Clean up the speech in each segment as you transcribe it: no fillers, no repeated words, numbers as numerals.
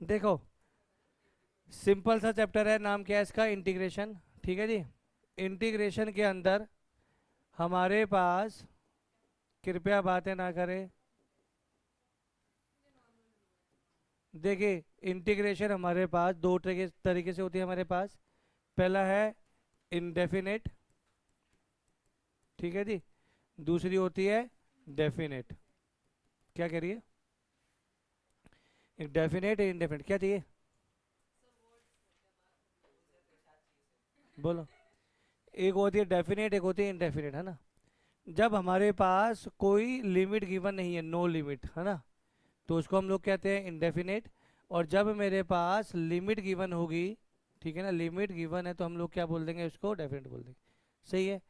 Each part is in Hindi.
देखो, सिंपल सा चैप्टर है, नाम क्या है इसका, इंटीग्रेशन। ठीक है जी। इंटीग्रेशन के अंदर हमारे पास, कृपया बातें ना करें, देखिए, इंटीग्रेशन हमारे पास दो तरीके से होती है हमारे पास। पहला है इनडेफिनेट, ठीक है जी। दूसरी होती है डेफिनेट। क्या कह रही है? एक डेफिनेट है, इनडेफिनेट, क्या चाहिए? बोलो। एक होती है डेफिनेट, एक होती है इनडेफिनेट, है ना। जब हमारे पास कोई लिमिट गिवन नहीं है, नो लिमिट, है ना, तो उसको हम लोग कहते हैं इंडेफिनेट। और जब मेरे पास लिमिट गिवन होगी, ठीक है ना, लिमिट गिवन है, तो हम लोग क्या बोल देंगे, उसको डेफिनेट बोल देंगे। सही है।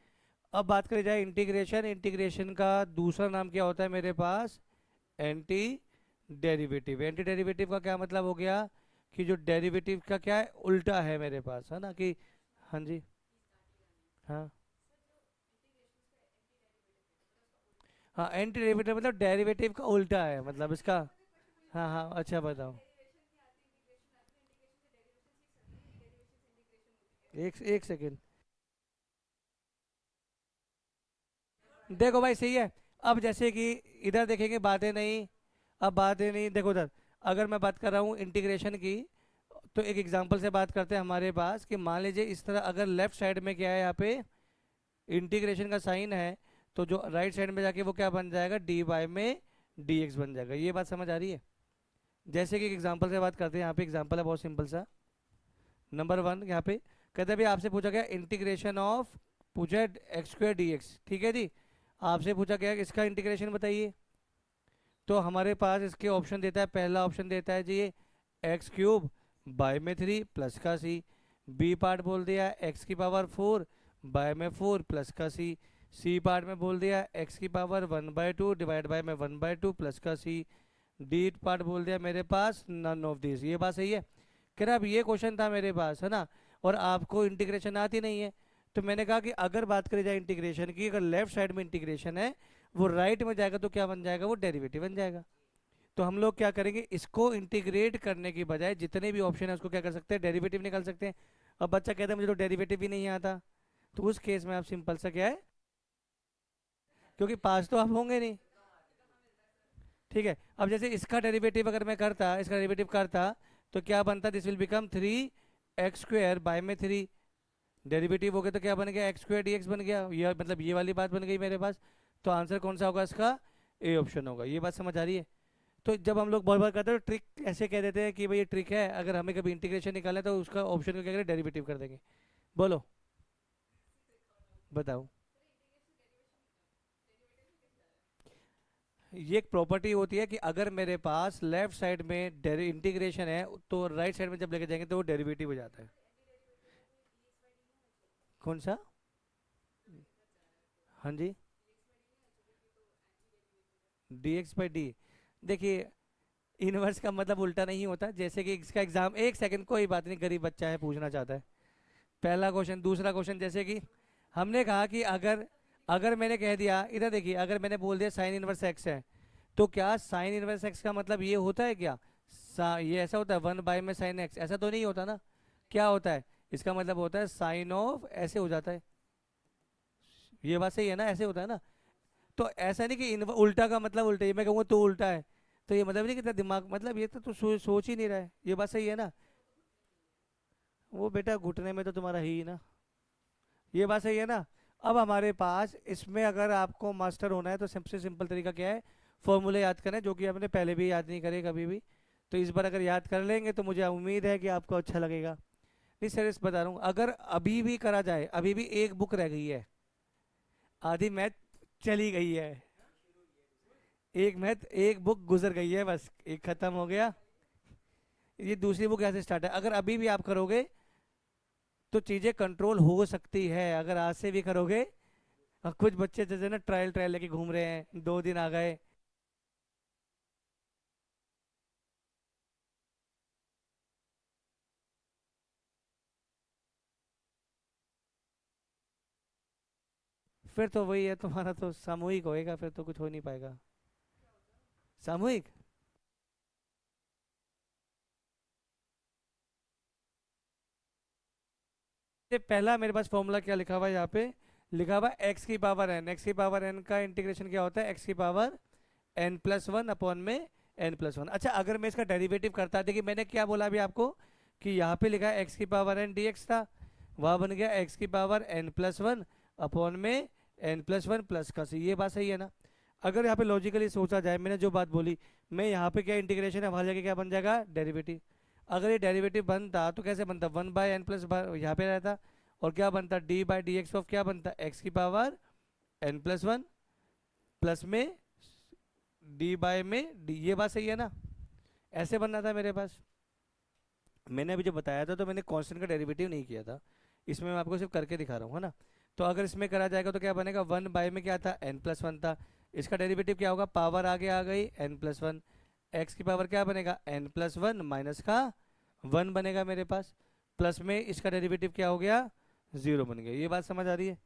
अब बात करी जाए इंटीग्रेशन, इंटीग्रेशन का दूसरा नाम क्या होता है मेरे पास? Anti derivative. एंटी डेरिवेटिव का क्या मतलब हो गया? कि जो डेरिवेटिव का क्या है, उल्टा है मेरे पास, है ना, कि हाँ जी। हाँ हाँ, एंटी डेरिवेटिव मतलब डेरिवेटिव का उल्टा है, मतलब इसका। हाँ हाँ, अच्छा बताओ। एक एक सेकेंड। देखो भाई, सही है। अब जैसे कि इधर देखेंगे, बातें नहीं, अब बातें नहीं, देखो उधर। अगर मैं बात कर रहा हूँ इंटीग्रेशन की, तो एक एग्जांपल से बात करते हैं हमारे पास, कि मान लीजिए इस तरह अगर लेफ्ट साइड में क्या है, यहाँ पे इंटीग्रेशन का साइन है, तो जो राइट साइड में जाके वो क्या बन जाएगा, डी वाई में डी एक्स बन जाएगा। ये बात समझ आ रही है? जैसे कि एक एग्जांपल से बात करते हैं, यहाँ पे एग्जांपल है बहुत सिंपल सा। नंबर वन, यहाँ पे कहते भी आपसे पूछा गया इंटीग्रेशन ऑफ, पूछा है एक्स स्क्वायर डी एक्स, ठीक है जी। आपसे पूछा गया इसका इंटीग्रेशन बताइए। तो हमारे पास इसके ऑप्शन देता है, पहला ऑप्शन देता है जी, एक्स क्यूब बाय में थ्री प्लस का सी। बी पार्ट बोल दिया एक्स की पावर फोर बाय में फोर प्लस का सी। सी पार्ट में बोल दिया एक्स की power one by two divide by में वन बाय टू प्लस का सी। डी पार्ट बोल दिया मेरे पास नन ऑफ दिस। ये बात सही है? कह रहा अब ये क्वेश्चन था मेरे पास, है ना, और आपको इंटीग्रेशन आती नहीं है। तो मैंने कहा कि अगर बात करी जाए इंटीग्रेशन की, अगर लेफ्ट साइड में इंटीग्रेशन है, वो राइट में जाएगा तो क्या बन जाएगा, वो डेरिवेटिव बन जाएगा। तो हम लोग क्या करेंगे, इसको इंटीग्रेट करने की बजाय जितने भी ऑप्शन है उसको क्या कर सकते हैं, डेरिवेटिव निकाल सकते हैं। अब बच्चा कहता है मुझे तो डेरिवेटिव भी नहीं आता, तो उस केस में आप सिंपल सा क्या है, क्योंकि पास तो आप होंगे नहीं। ठीक है, अब जैसे इसका डेरिवेटिव अगर मैं करता, इसका डेरिवेटिव करता, तो क्या बनता, this will become three x square by में थ्री। डेरिवेटिव हो गया तो क्या बन गया, एक्स स्क्वायर डी एक्स बन गया, ये मतलब ये वाली बात बन गई मेरे पास। तो आंसर कौन सा होगा इसका? ए ऑप्शन होगा। ये बात समझ आ रही है? तो जब हम लोग बहुत बार करते हैं तो ट्रिक ऐसे कह देते हैं कि भाई ये ट्रिक है, अगर हमें कभी इंटीग्रेशन निकालना है तो उसका ऑप्शन को क्या करें, डेरिवेटिव कर देंगे। बोलो, बताओ। ये एक प्रॉपर्टी होती है कि अगर मेरे पास लेफ्ट साइड में इंटीग्रेशन है, तो राइट साइड में जब लेके जाएंगे तो वो डेरिवेटिव हो जाता है। कौन सा? हाँ जी। D X by D. देखिए, इनवर्स का मतलब उल्टा नहीं होता, जैसे कि इसका एग्जाम, एक सेकंड, कोई बात नहीं, गरीब बच्चा है पूछना चाहता है। पहला क्वेश्चन, दूसरा क्वेश्चन, जैसे कि हमने कहा कि अगर, अगर मैंने कह दिया, इधर देखिए, अगर मैंने बोल दिया साइन इनवर्स एक्स है, तो क्या साइन इनवर्स एक्स का मतलब ये होता है क्या, ये ऐसा होता है वन बाय में साइन एक्स, ऐसा तो नहीं होता ना। क्या होता है, इसका मतलब होता है साइन ऑफ, ऐसे हो जाता है। ये बात सही है ना, ऐसे होता है ना। तो ऐसा नहीं कि उल्टा का मतलब उल्टा, ये मैं कहूँगा तो उल्टा है, तो ये मतलब नहीं कि तेरा दिमाग, मतलब ये तो तू सोच ही नहीं रहा है। ये बात सही है ना? वो बेटा घुटने में तो तुम्हारा ही ना। ये बात सही है ना? अब हमारे पास इसमें अगर आपको मास्टर होना है तो सबसे सिंपल तरीका क्या है, फॉर्मूले याद करें, जो कि आपने पहले भी याद नहीं करे कभी भी। तो इस बार अगर याद कर लेंगे तो मुझे उम्मीद है कि आपको अच्छा लगेगा। नहीं सीरियस बता रहा हूँ, अगर अभी भी करा जाए, अभी भी एक बुक रह गई है, आधी मैथ चली गई है, एक मैथ, एक बुक गुजर गई है, बस एक खत्म हो गया। ये दूसरी बुक यहाँ से स्टार्ट है, अगर अभी भी आप करोगे तो चीज़ें कंट्रोल हो सकती है, अगर आज से भी करोगे। कुछ बच्चे जैसे ना ट्रायल ट्रायल लेके घूम रहे हैं, दो दिन आ गए। फिर तो वही है, तुम्हारा तो सामूहिक होएगा, फिर तो कुछ हो नहीं पाएगा। सामूहिक। ये पहला मेरे पास फॉर्मूला क्या लिखा हुआ है यहाँ पे, लिखा हुआ है एक्स की पावर एन। एक्स की पावर एन का इंटीग्रेशन क्या होता है, एक्स की power n plus one upon में एन प्लस वन। अच्छा, अगर मैं इसका डेरिवेटिव करता, देखिए मैंने क्या बोला अभी आपको कि यहाँ पे लिखा है एक्स की पावर एन डी एक्स था, वहाँ बन गया एक्स की power n plus one upon में एन प्लस वन प्लस का सी। ये बात सही है ना। अगर यहाँ पे लॉजिकली सोचा जाए, मैंने जो बात बोली, मैं यहाँ पे क्या इंटीग्रेशन है, वहाँ जाके क्या बन जाएगा, डेरिवेटिव। अगर ये डेरिवेटिव बनता तो कैसे बनता, वन बाय एन प्लस यहाँ पे रहता, और क्या बनता, d by D x of क्या बनता, एक्स की power n plus one plus में डी बाय में डी। ये बात सही है ना, ऐसे बनना था मेरे पास। मैंने अभी जो बताया था तो मैंने कांस्टेंट का डेरिवेटिव नहीं किया था, इसमें मैं आपको सिर्फ करके दिखा रहा हूँ, है ना। तो अगर इसमें करा जाएगा तो क्या बनेगा, वन बाय में क्या था, एन प्लस वन था, इसका डेरिवेटिव क्या होगा, पावर आगे आ गई एन प्लस वन, एक्स की पावर क्या बनेगा, एन प्लस वन माइनस का वन बनेगा मेरे पास, प्लस में इसका डेरिवेटिव क्या हो गया, जीरो बन गया। ये बात समझ आ रही है।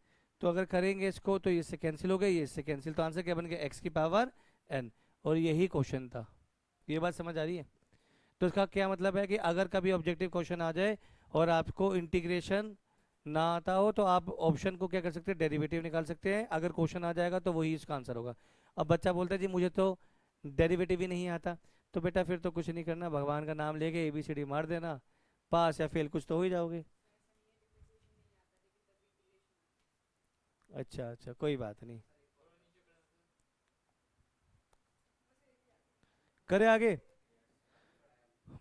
तो अगर करेंगे इसको तो इससे कैंसिल हो गया, ये इससे कैंसिल, तो आंसर क्या बन गया, एक्स की पावर एन। और यही क्वेश्चन था। ये बात समझ आ रही है। तो इसका क्या मतलब है कि अगर कभी ऑब्जेक्टिव क्वेश्चन आ जाए और आपको इंटीग्रेशन ना आता हो तो आप ऑप्शन को क्या कर सकते हैं, डेरिवेटिव निकाल सकते हैं। अगर क्वेश्चन आ जाएगा तो वही इसका आंसर होगा। अब बच्चा बोलता है जी मुझे तो डेरिवेटिव ही नहीं आता, तो बेटा फिर तो कुछ नहीं करना, भगवान का नाम लेके ABCD मार देना, पास या फेल कुछ तो हो ही जाओगे। अच्छा अच्छा, कोई बात नहीं, करे आगे,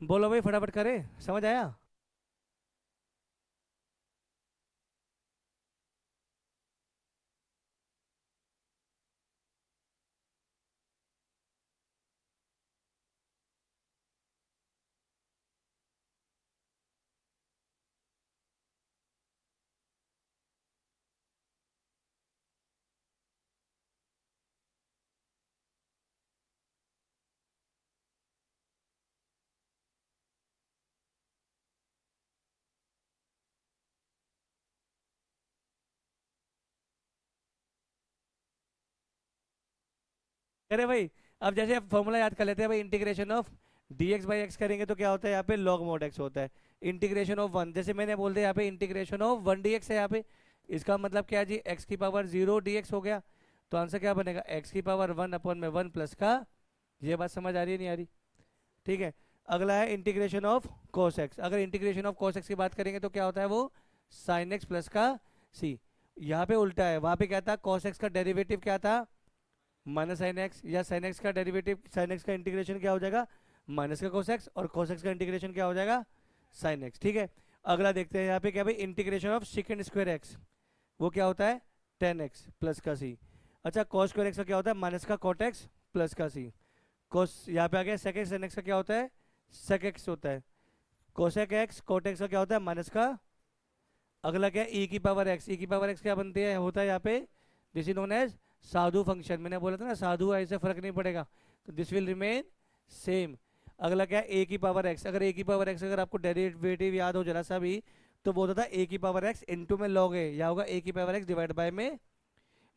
बोलो भाई फटाफट करे, समझ आया। अरे भाई, अब जैसे आप फॉर्मूला याद कर लेते हैं भाई, integration of D X by x करेंगे तो क्या होता है यहाँ पे, लॉग मोड एक्स होता है। इंटीग्रेशन ऑफ वन, जैसे मैंने बोल दिया यहाँ पे integration of one D x है यहाँ पे, इसका मतलब क्या है जी, एक्स की पावर जीरो डी एक्स हो गया। तो आंसर क्या बनेगा, एक्स की पावर वन अपॉन में वन प्लस का। ये बात समझ आ रही है नहीं आ रही, ठीक है। अगला है इंटीग्रेशन ऑफ कोस एक्स। अगर इंटीग्रेशन ऑफ कोस एक्स की बात करेंगे तो क्या होता है वो, साइन एक्स प्लस का सी। यहाँ पे उल्टा है, वहाँ पे क्या था, कॉस एक्स का डेरिवेटिव क्या था, माइनस साइन एक्स, या साइन एक्स का डेरिवेटिव, साइन एक्स का इंटीग्रेशन क्या हो जाएगा, माइनस का कोस एक्स, और कोस एक्स का इंटीग्रेशन क्या हो जाएगा, साइन एक्स, ठीक है। अगला देखते हैं यहाँ पे क्या भाई, integration of second square x, वो क्या होता है, टेन एक्स प्लस का सी। अच्छा, कॉस स्क्वायर एक्स का क्या होता है, माइनस का कॉट एक्स प्लस का सी। कोस यहाँ पे आ गया, सेक एक्स साइन एक्स का क्या होता है, सेक एक्स होता है। कोसेक एक्स कोट एक्स का क्या होता है, माइनस का। अगला क्या है, ई की पावर एक्स। ई की पावर एक्स क्या बनती है, होता है यहाँ पे, दिस इज नोन एज साधु फंक्शन। मैंने बोला था ना साधु है, इससे फर्क नहीं पड़ेगा, तो दिस विल रिमेन सेम। अगला क्या है, ए की पावर एक्स। अगर ए की पावर एक्स अगर आपको डेरिवेटिव याद हो जरा सा भी, तो वो होता था ए की पावर एक्स इंटू में लॉग ए, या होगा ए की पावर एक्स डिवाइड बाय में।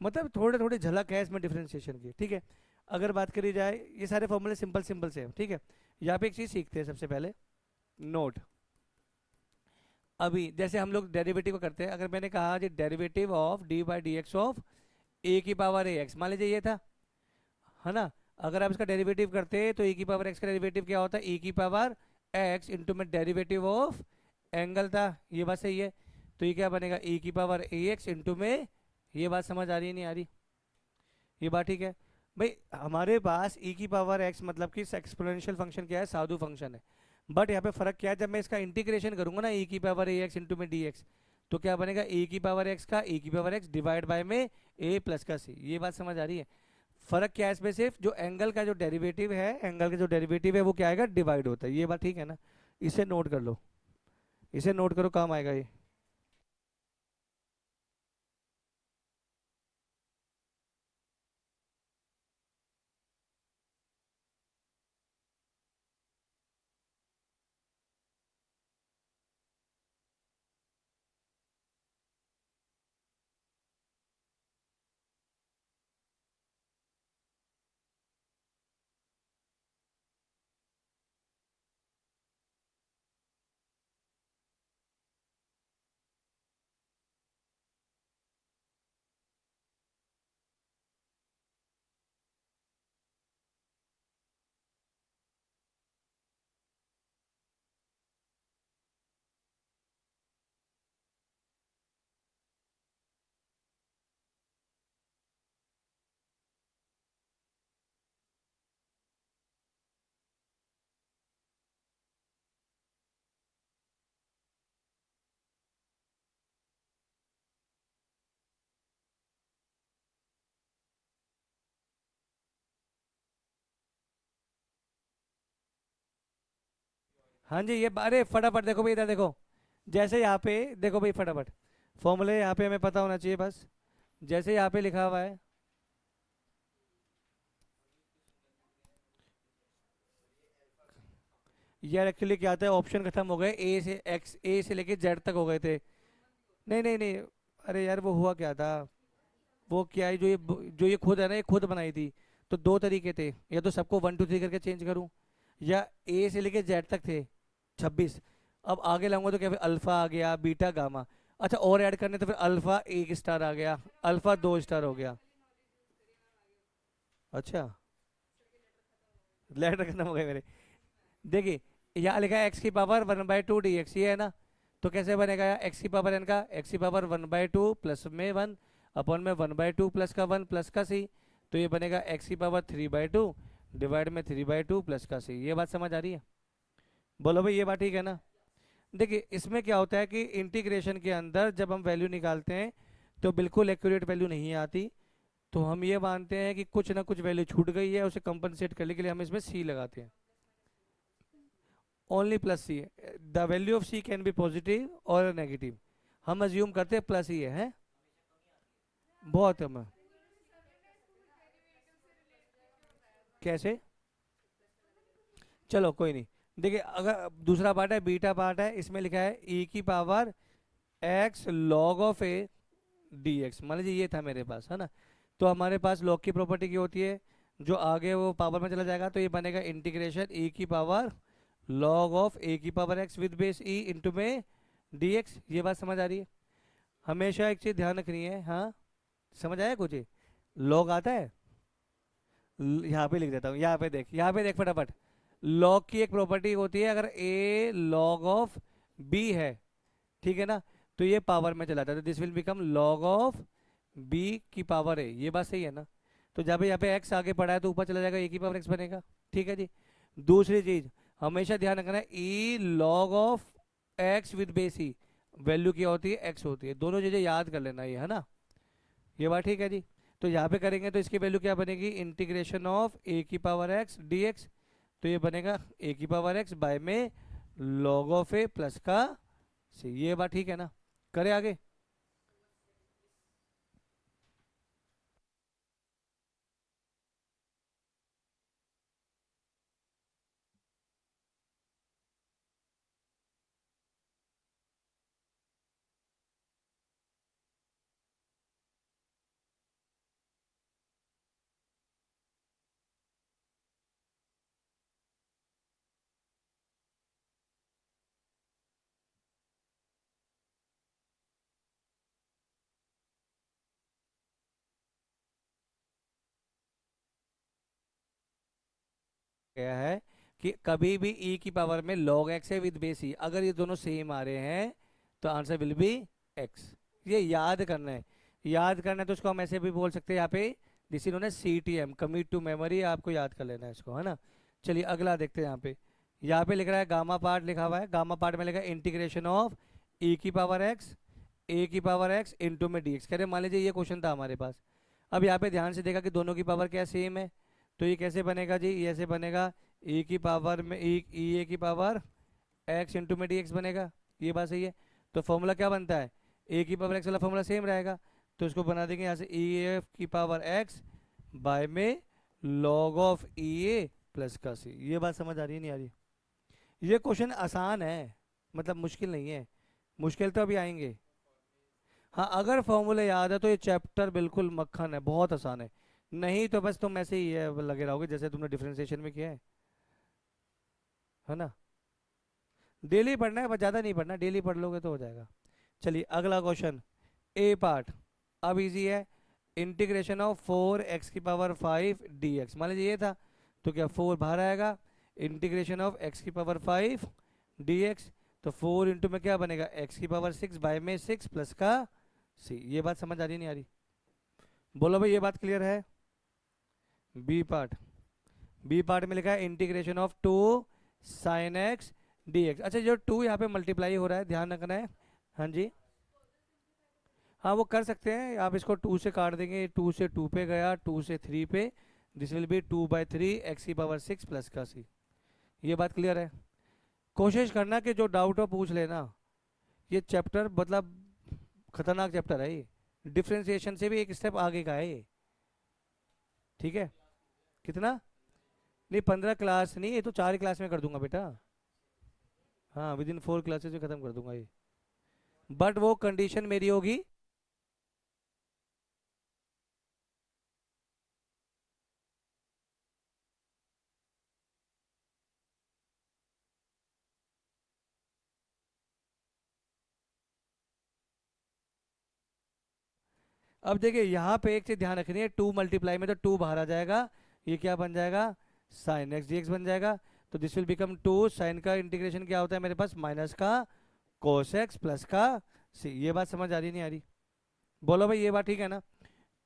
मतलब थोड़े थोड़ी झलक है इसमें डिफरेंशिएशन की, ठीक है। अगर बात करी जाए, ये सारे फॉर्मूले सिंपल सिंपल से हैं, ठीक है। यहाँ पे एक चीज़ सीखते हैं सबसे पहले, नोट। अभी जैसे हम लोग डेरिवेटिव को करते हैं, अगर मैंने कहा जी derivative of D by D x of A की पावर ए एक्स, मान लीजिए ये था, है ना। अगर आप इसका डेरिवेटिव करते हैं तो ए की पावर एक्स का डेरिवेटिव क्या होता है, ए की पावर एक्स इंटू में डेरिवेटिव ऑफ एंगल था। ये बात सही है। तो ये क्या बनेगा, ए की पावर ए एक्स इंटू में, ये बात समझ आ रही है नहीं आ रही, ये बात ठीक है। भाई हमारे पास e की पावर x मतलब कि एक्सपोनेंशियल फंक्शन क्या है, साधु फंक्शन है। बट यहाँ पे फर्क क्या है, जब मैं इसका इंटीग्रेशन करूंगा ना, e की पावर ए एक्स इंटू में डी एक्स, तो क्या बनेगा, e की पावर x का e की पावर x डिवाइड बाय में a प्लस का c। ये बात समझ आ रही है। फर्क क्या है इसमें, सिर्फ जो एंगल का जो डेरिवेटिव है, एंगल का जो डेरिवेटिव है वो क्या आएगा, डिवाइड होता है। ये बात ठीक है ना, इसे नोट कर लो, इसे नोट करो, काम आएगा ये। हाँ जी, ये अरे फटाफट देखो भाई, इधर देखो। जैसे यहाँ पे देखो भाई, फटाफट फॉर्मूले यहाँ पे हमें पता होना चाहिए बस। जैसे यहाँ पे लिखा हुआ है, यार एक्चुअली क्या था, ऑप्शन खत्म हो गए, ए से एक्स, ए से लेके जेड तक हो गए थे। नहीं नहीं नहीं, अरे यार वो हुआ क्या था, वो क्या है, जो ये खुद है ना, ये खुद बनाई थी। तो दो तरीके थे, या तो सबको 1 2 3 करके चेंज करूँ, या ए से लेके जेड तक थे 26। अब आगे लाऊंगा तो क्या, फिर अल्फा आ गया, बीटा गामा। अच्छा, और ऐड करने तो फिर अल्फा 1 स्टार आ गया, अल्फा 2 स्टार हो गया। अच्छा, लेटर खत्म हो गए मेरे। देखिए, यहाँ लिखा है x⁻1/2 dx, ये है ना। तो कैसे बनेगा, x⁻n का x⁻1/2 प्लस में 1 अपॉन में 1/2 प्लस का 1 प्लस का c। तो ये बनेगा x⁻3/2 डिवाइड में 3/2 प्लस का c। ये बात समझ आ रही है? बोलो भाई, ये बात ठीक है ना? देखिए, इसमें क्या होता है कि इंटीग्रेशन के अंदर जब हम वैल्यू निकालते हैं तो बिल्कुल एक्यूरेट वैल्यू नहीं आती। तो हम ये मानते हैं कि कुछ ना कुछ वैल्यू छूट गई है, उसे कंपनसेट करने के लिए हम इसमें सी लगाते हैं। ओनली प्लस सी है, the value of C can be positive और नेगेटिव। हम अज्यूम करते हैं प्लस ही है? बहुत हम। कैसे? चलो कोई नहीं। देखिए, अगर दूसरा पार्ट है, बीटा पार्ट है, इसमें लिखा है e⁻x log of a dx। मान लीजिए ये था मेरे पास, है ना। तो हमारे पास लॉग की प्रॉपर्टी की होती है, जो आगे वो पावर में चला जाएगा, तो ये बनेगा integration e⁻log of a⁻x with base E into में dx। ये बात समझ आ रही है? हमेशा एक चीज ध्यान रखनी है, हाँ। समझ आया कुछ? लॉग आता है, यहाँ पे लिख देता हूँ, यहाँ पे देख, यहाँ पे देख फटाफट। लॉग की एक प्रॉपर्टी होती है, अगर a log ऑफ b है, ठीक है ना, तो ये पावर में चला जाता है, तो this will become log of b की पावर है। ये बात सही है ना? तो जब यहाँ पे x आगे पड़ा है तो ऊपर चला जाएगा, a की पावर x बनेगा। ठीक है जी। दूसरी चीज, हमेशा ध्यान रखना है, e log of x with base E, value क्या होती है, x होती है। दोनों चीजें याद कर लेना, ये है ना। ये बात ठीक है जी। तो यहाँ पे करेंगे तो इसकी वैल्यू क्या बनेगी, इंटीग्रेशन ऑफ a⁻x dx। तो ये बनेगा a⁻x बाय में log ऑफ a प्लस का c। ये बात ठीक है ना? करें आगे? क्या है कि कभी भी e की पावर में log x है विद बेस ई, अगर ये दोनों सेम आ रहे हैं तो आंसर विल बी x। ये याद करना है। याद करना है तो उसको हम ऐसे भी बोल सकते हैं, यहाँ पे this is known as CTM, commit to memory. आपको याद कर लेना है इसको, है ना। चलिए अगला देखते हैं। यहाँ पे लिख रहा है गामा पार्ट लिखा हुआ है, गामा पार्ट में लिखा है integration of e⁻x a⁻x into में dx। कह रहे मान लीजिए ये क्वेश्चन था हमारे पास। अब यहाँ पे ध्यान से देखा कि दोनों की पावर क्या सेम है, तो ये कैसे बनेगा जी, ये ऐसे बनेगा, e की पावर में e की पावर x इंटू में dx बनेगा। ये बात सही है। तो फॉर्मूला क्या बनता है, a की पावर x वाला फॉर्मूला सेम रहेगा। तो इसको बना देंगे यहाँ से e f की पावर x बाय में log of e a plus का c। ये बात समझ आ रही है नहीं आ रही? ये क्वेश्चन आसान है, मतलब मुश्किल नहीं है। मुश्किल तो अभी आएंगे। हाँ, अगर फॉर्मूले याद है तो ये चैप्टर बिल्कुल मक्खन है, बहुत आसान है। नहीं तो बस तुम ऐसे ही लगे रहोगे जैसे तुमने डिफरेंशिएशन में किया है ना। डेली पढ़ना है, बस ज़्यादा नहीं पढ़ना, डेली पढ़ लोगे तो हो जाएगा। चलिए अगला क्वेश्चन, ए पार्ट। अब इजी है, इंटीग्रेशन ऑफ 4x⁵ dx। मान लीजिए ये था, तो क्या 4 बाहर आएगा, इंटीग्रेशन ऑफ x⁵ dx। तो 4 इंटू में क्या बनेगा, x⁶ बाय में 6 प्लस का c। ये बात समझ आ रही नहीं आ रही? बोलो भाई, ये बात क्लियर है? बी पार्ट, बी पार्ट में लिखा है integration of 2 sin x dx। अच्छा, जो 2 यहाँ पे मल्टीप्लाई हो रहा है, ध्यान रखना है। हाँ जी, हाँ वो कर सकते हैं आप, इसको 2 से काट देंगे, 2 से 2 पे गया, 2 से 3 पे, this will be 2/3 x⁶ plus का c। ये बात क्लियर है? कोशिश करना कि जो डाउट हो पूछ लेना। ये चैप्टर मतलब खतरनाक चैप्टर है ये, डिफ्रेंसिएशन से भी एक स्टेप आगे का है ये। ठीक है। कितना? नहीं 15 क्लास नहीं, ये तो 4 क्लास में कर दूंगा बेटा। हाँ विद इन 4 क्लासेज में खत्म कर दूंगा ये। बट वो कंडीशन मेरी होगी। अब देखिए यहाँ पे एक चीज ध्यान रखनी है, 2 मल्टीप्लाई में तो 2 बाहर आ जाएगा, ये क्या बन जाएगा, साइन एक्स डी एक्स बन जाएगा। तो दिस विल बिकम 2, साइन का इंटीग्रेशन क्या होता है मेरे पास, माइनस का कोस एक्स प्लस का सी। ये बात समझ आ रही नहीं आ रही? बोलो भाई ये बात ठीक है ना?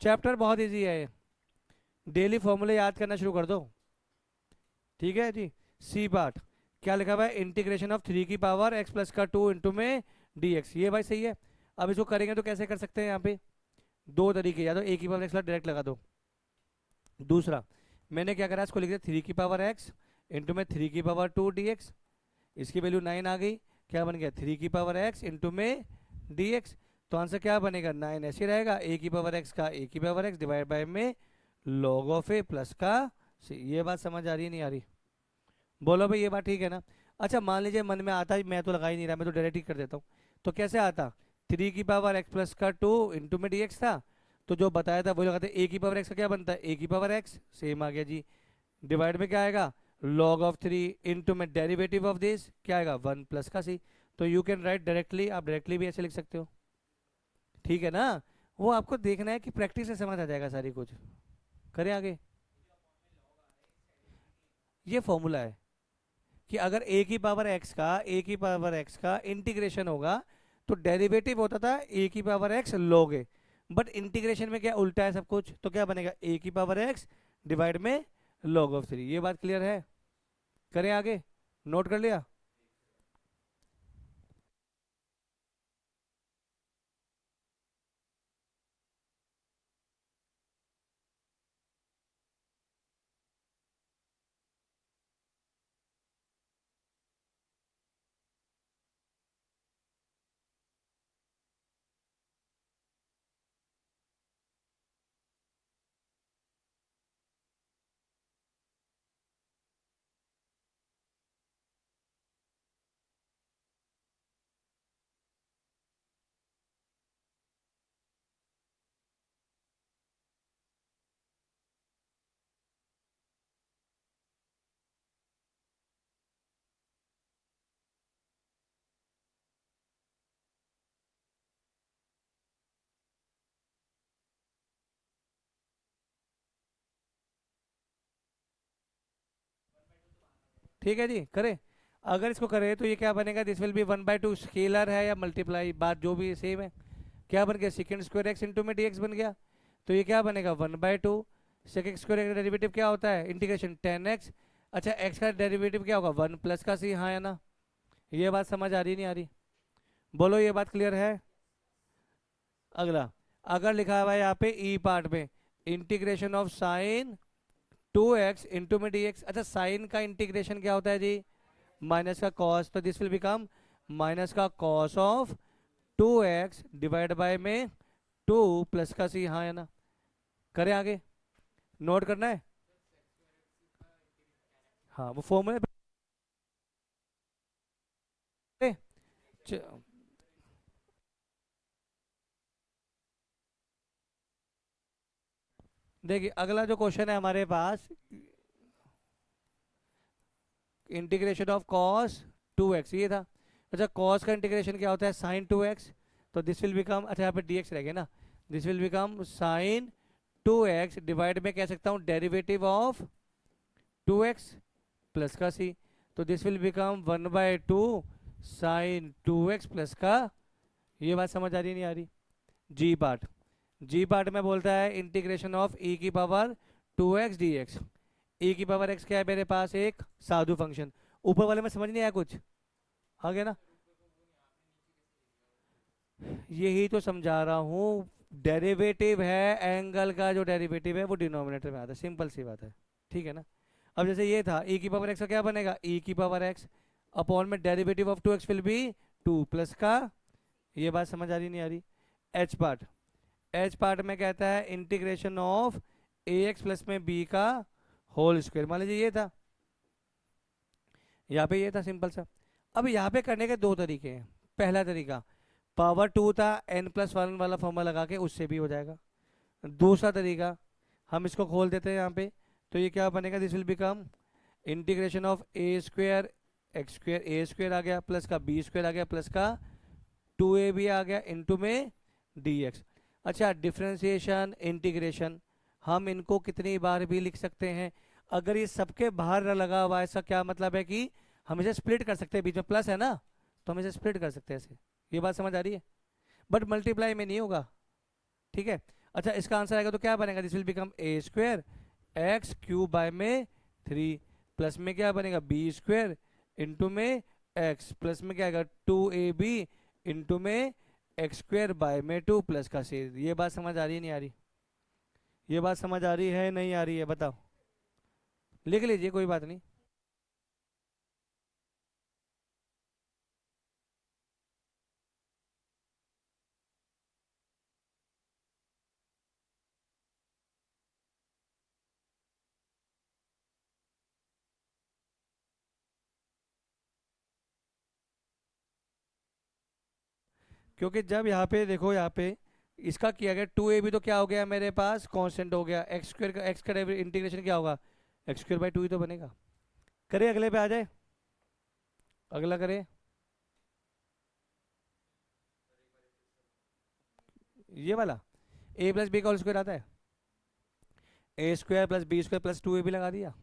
चैप्टर बहुत इजी है, डेली फॉर्मूले याद करना शुरू कर दो। ठीक है जी। सी पार्ट क्या लिखा हुआ है, इंटीग्रेशन ऑफ 3 की पावर x प्लस का 2 इंटू में dx। ये भाई सही है। अब इसको करेंगे तो कैसे कर सकते हैं, यहाँ पे दो तरीके, या तो a की पावर x डायरेक्ट लगा दो। दूसरा मैंने क्या करा, इसको लिख दिया 3 की पावर x इंटू में 3 की पावर 2 dx। इसकी वैल्यू 9 आ गई, क्या बन गया 3 की पावर x इंटू में dx। तो आंसर क्या बनेगा, 9 ऐसे रहेगा, a की पावर x का a की पावर x डिवाइड बाय में log ऑफ a प्लस का c। ये बात समझ आ रही है नहीं आ रही? बोलो भाई ये बात ठीक है ना? अच्छा मान लीजिए मन में आता है, मैं तो लगा ही नहीं रहा, मैं तो डायरेक्ट ही कर देता हूँ। तो कैसे आता, 3 की पावर x प्लस का 2 इंटू में dx था, तो जो बताया था वही लगाते, a की पावर x का क्या बनता है, a की पावर x सेम आ गया जी, डिवाइड में क्या आएगा log ऑफ 3 इंटू में डेरिवेटिव ऑफ दिस क्या आएगा 1 प्लस का c। तो यू कैन राइट डायरेक्टली, आप डायरेक्टली भी ऐसे लिख सकते हो। ठीक है ना? वो आपको देखना है कि प्रैक्टिस से समझ आ जाएगा सारी कुछ। करें आगे। ये फॉर्मूला है कि अगर a की पावर x का इंटीग्रेशन होगा तो डेरिवेटिव होता था a की power x log a। But integration में क्या उल्टा है सब कुछ, तो क्या बनेगा a की पावर x डिवाइड में log ऑफ 3। ये बात क्लियर है? करें आगे, नोट कर लिया? ठीक है जी, करें। अगर इसको करें तो ये क्या बनेगा, दिस विल बी 1/2, स्केलर है या मल्टीप्लाई, बात जो भी सेम है। क्या बन गया, सेकेंड स्क्वायर एक्स इंटू में dx बन गया। तो ये क्या बनेगा 1/2, सेकेंड स्क्वायर का डेरिवेटिव क्या होता है, इंटीग्रेशन 10x। अच्छा x का डेरिवेटिव क्या होगा 1 प्लस का c, हाँ या ना? ये बात समझ आ रही नहीं आ रही? बोलो ये बात क्लियर है? अगला, अगर लिखा हुआ है यहाँ पे ई पार्ट में integration of sign 2x into में dx। अच्छा साइन का इंटीग्रेशन क्या होता है जी, माइनस का कॉस। तो दिस विल बिकम माइनस का cos of 2x divide by में 2 प्लस का c, हाँ या ना? करें आगे, नोट करना है? हाँ वो फॉर्मूले पे च- देखिए अगला जो क्वेश्चन है हमारे पास, इंटीग्रेशन ऑफ कॉस 2x ये था। अच्छा कॉस का इंटीग्रेशन क्या होता है, साइन 2x। तो दिस विल बिकम, अच्छा यहाँ पे dx रह गया ना, this will become sine 2x divide में कह सकता हूँ डेरिवेटिव ऑफ 2x प्लस का c। तो this will become 1/2 sine 2x plus का, ये बात समझ आ रही नहीं आ रही? जी पार्ट, जी पार्ट में बोलता है इंटीग्रेशन ऑफ e की पावर 2x dx। e की पावर x क्या है मेरे पास, एक साधु फंक्शन। ऊपर वाले में समझ नहीं आया कुछ, आ गया ना? यही तो समझा रहा हूँ, डेरिवेटिव है, एंगल का जो डेरिवेटिव है वो डिनोमिनेटर में आता है, सिंपल सी बात है। ठीक है ना? अब जैसे ये था e की पावर x का क्या बनेगा e की पावर x। अपॉन में derivative of 2x will be 2 plus का, ये बात समझ आ रही नहीं आ रही? एच पार्ट, एच पार्ट में कहता है integration of a x plus में बी का होल स्क्वायर, मान लीजिए ये था, यहाँ पे ये था सिंपल सा। अब यहाँ पे करने के दो तरीके हैं। पहला तरीका पावर 2 था, n+1 वाला फॉर्मूला लगा के उससे भी हो जाएगा। दूसरा तरीका हम इसको खोल देते हैं यहाँ पे, तो ये क्या बनेगा, this will become integration of A square X square, A square आ गया प्लस का बी स्क्वायर आ गया प्लस का 2a भी आ गया इनटू में dx। अच्छा, डिफरेंशिएशन इंटीग्रेशन हम इनको कितनी बार भी लिख सकते हैं। अगर ये सबके बाहर न लगा हुआ है, ऐसा क्या मतलब है कि हम इसे स्प्लिट कर सकते हैं, बीच में प्लस है ना, तो हम इसे स्प्लिट कर सकते हैं ऐसे। ये बात समझ आ रही है? बट मल्टीप्लाई में नहीं होगा, ठीक है। अच्छा, इसका आंसर आएगा तो क्या बनेगा, this will become A square x cube by में 3 प्लस में क्या बनेगा बी स्क्वायर इंटू में एक्स प्लस में क्या आएगा 2ab इंटू में एक्स स्क्वायर बाय में 2 प्लस का से। ये बात समझ आ रही है नहीं आ रही? ये बात समझ आ रही है नहीं आ रही है बताओ? लिख लीजिए, कोई बात नहीं। क्योंकि जब यहाँ पे देखो, यहाँ पे इसका किया गया 2ab तो क्या हो गया मेरे पास, कांस्टेंट हो गया। एक्स स्क्वायर का एक्स का इंटीग्रेशन क्या होगा, एक्स स्क्वायर बाई 2 ही तो बनेगा। करे अगले पे आ जाए, अगला करे। ये वाला a प्लस बी का होल स्क्वायर आता है, A square plus B square plus 2ab लगा दिया,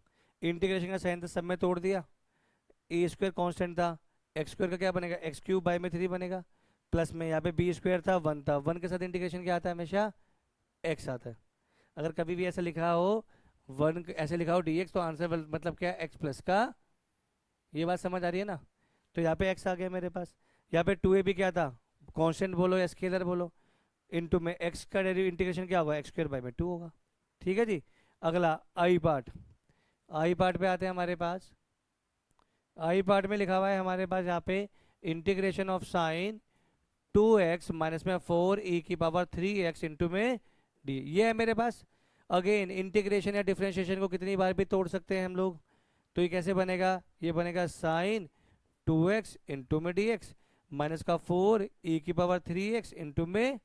इंटीग्रेशन का साइन था सब में तोड़ दिया, ए स्क्वायर कांस्टेंट था, एक्स स्क्वायर का क्या बनेगा एक्स क्यूब बाई में 3 बनेगा, प्लस में यहाँ पे बी स्क्वायर था 1 था, 1 के साथ इंटीग्रेशन क्या आता है हमेशा एक्स आता है। अगर कभी भी ऐसा लिखा हो 1 ऐसे लिखा हो dx तो आंसर मतलब क्या है एक्स प्लस का। ये बात समझ आ रही है ना? तो यहाँ पे एक्स आ गया मेरे पास, यहाँ पे 2ab क्या था, कांस्टेंट बोलो या स्केलर बोलो, इनटू में एक्स का इंटीग्रेशन क्या होगा एक्स स्क्वायर बाई में 2 होगा। ठीक है जी। अगला आई पार्ट, आई पार्ट पे आते हैं हमारे पास। आई पार्ट में लिखा हुआ है हमारे पास यहाँ पे integration of sign 2x minus में 4e⁻³ इंटू में डी, ये है मेरे पास। अगेन इंटीग्रेशन या डिफरेंशिएशन को कितनी बार भी तोड़ सकते हैं हम लोग, तो ये कैसे बनेगा, ये बनेगा साइन 2x इंटू में dx माइनस का 4e⁻³ इंटू में,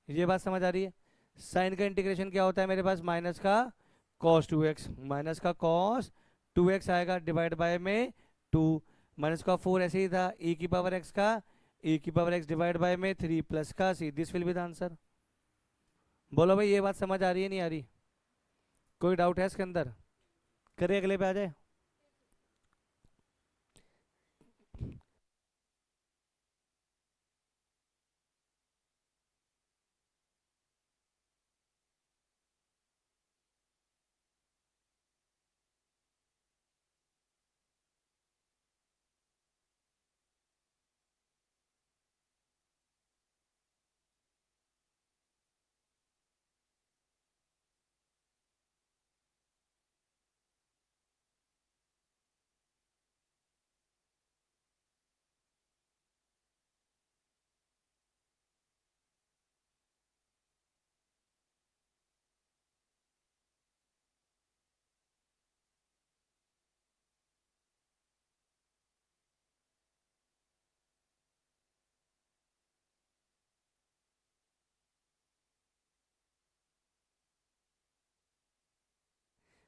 ये बात समझ आ रही है? साइन का इंटीग्रेशन क्या होता है मेरे पास, माइनस का cos 2x, माइनस का cos 2x आएगा डिवाइड बाय में 2, माइनस का 4 ऐसे ही था e⁻x का e⁻x डिवाइड बाय में 3 प्लस का c, this will be the answer. बोलो भाई, ये बात समझ आ रही है नहीं आ रही? कोई डाउट है इसके अंदर? करे अगले पे आ जाए।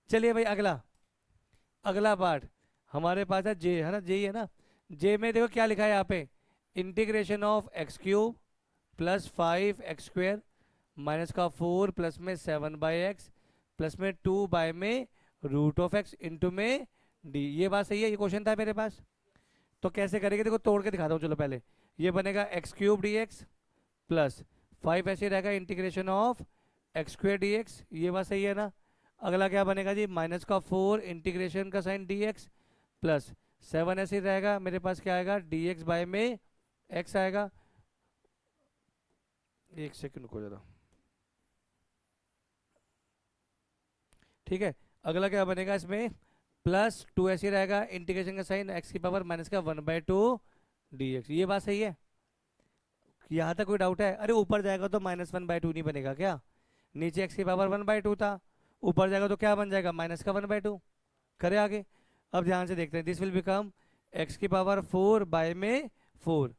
चलिए भाई अगला, अगला पार्ट हमारे पास है जे, है ना, जे ही है ना। जे में देखो क्या लिखा है यहाँ पे, integration of x cube plus 5x² minus का 4 प्लस में 7/x प्लस में 2 में रूट ऑफ एक्स इंटू में डी। ये बात सही है, ये क्वेश्चन था मेरे पास। तो कैसे करेंगे, देखो तोड़ के दिखाता हूँ चलो। पहले ये बनेगा x³ dx प्लस 5 ऐसे रहेगा इंटीग्रेशन ऑफ x² dx, ये बात सही है ना। अगला क्या बनेगा जी, माइनस का 4 इंटीग्रेशन का साइन dx प्लस 7 ऐसे ही रहेगा मेरे पास, क्या आएगा dx बाय में x आएगा। एक सेकंड को जरा, ठीक है। अगला क्या बनेगा इसमें, प्लस टू ऐसे ही रहेगा, इंटीग्रेशन का साइन एक्स की पावर माइनस का 1/2 dx। ये बात सही है? यहाँ तक कोई डाउट है? अरे ऊपर जाएगा तो -1/2 नहीं बनेगा क्या? नीचे एक्स की पावर 1/2 था, ऊपर जाएगा तो क्या बन जाएगा, माइनस का 1/2। करे आगे। अब ध्यान से देखते हैं, दिस विल बिकम एक्स की पावर 4/4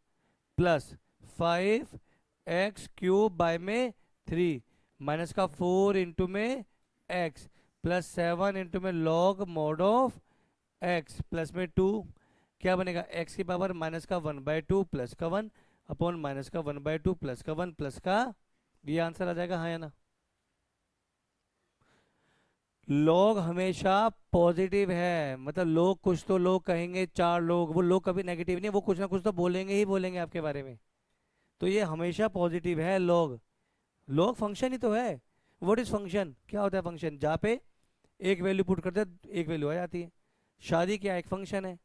प्लस 5x³ माइनस का 4 इंटू में x प्लस 7 इंटू में log mod of x plus में 2। क्या बनेगा, एक्स की पावर माइनस का 1/2 प्लस का 1 अपॉन माइनस का 1/2 प्लस का 1 प्लस का, ये आंसर आ जाएगा, हाँ या ना? लोग हमेशा पॉजिटिव है, मतलब लोग कुछ तो लोग कहेंगे, चार लोग, वो लोग कभी नेगेटिव नहीं, वो कुछ ना कुछ तो बोलेंगे ही बोलेंगे आपके बारे में। तो ये हमेशा पॉजिटिव है लोग। लोग फंक्शन ही तो है। व्हाट इज फंक्शन, क्या होता है फंक्शन? जहाँ पे एक वैल्यू पुट करते हैं एक वैल्यू आ जाती है। शादी क्या एक फंक्शन है?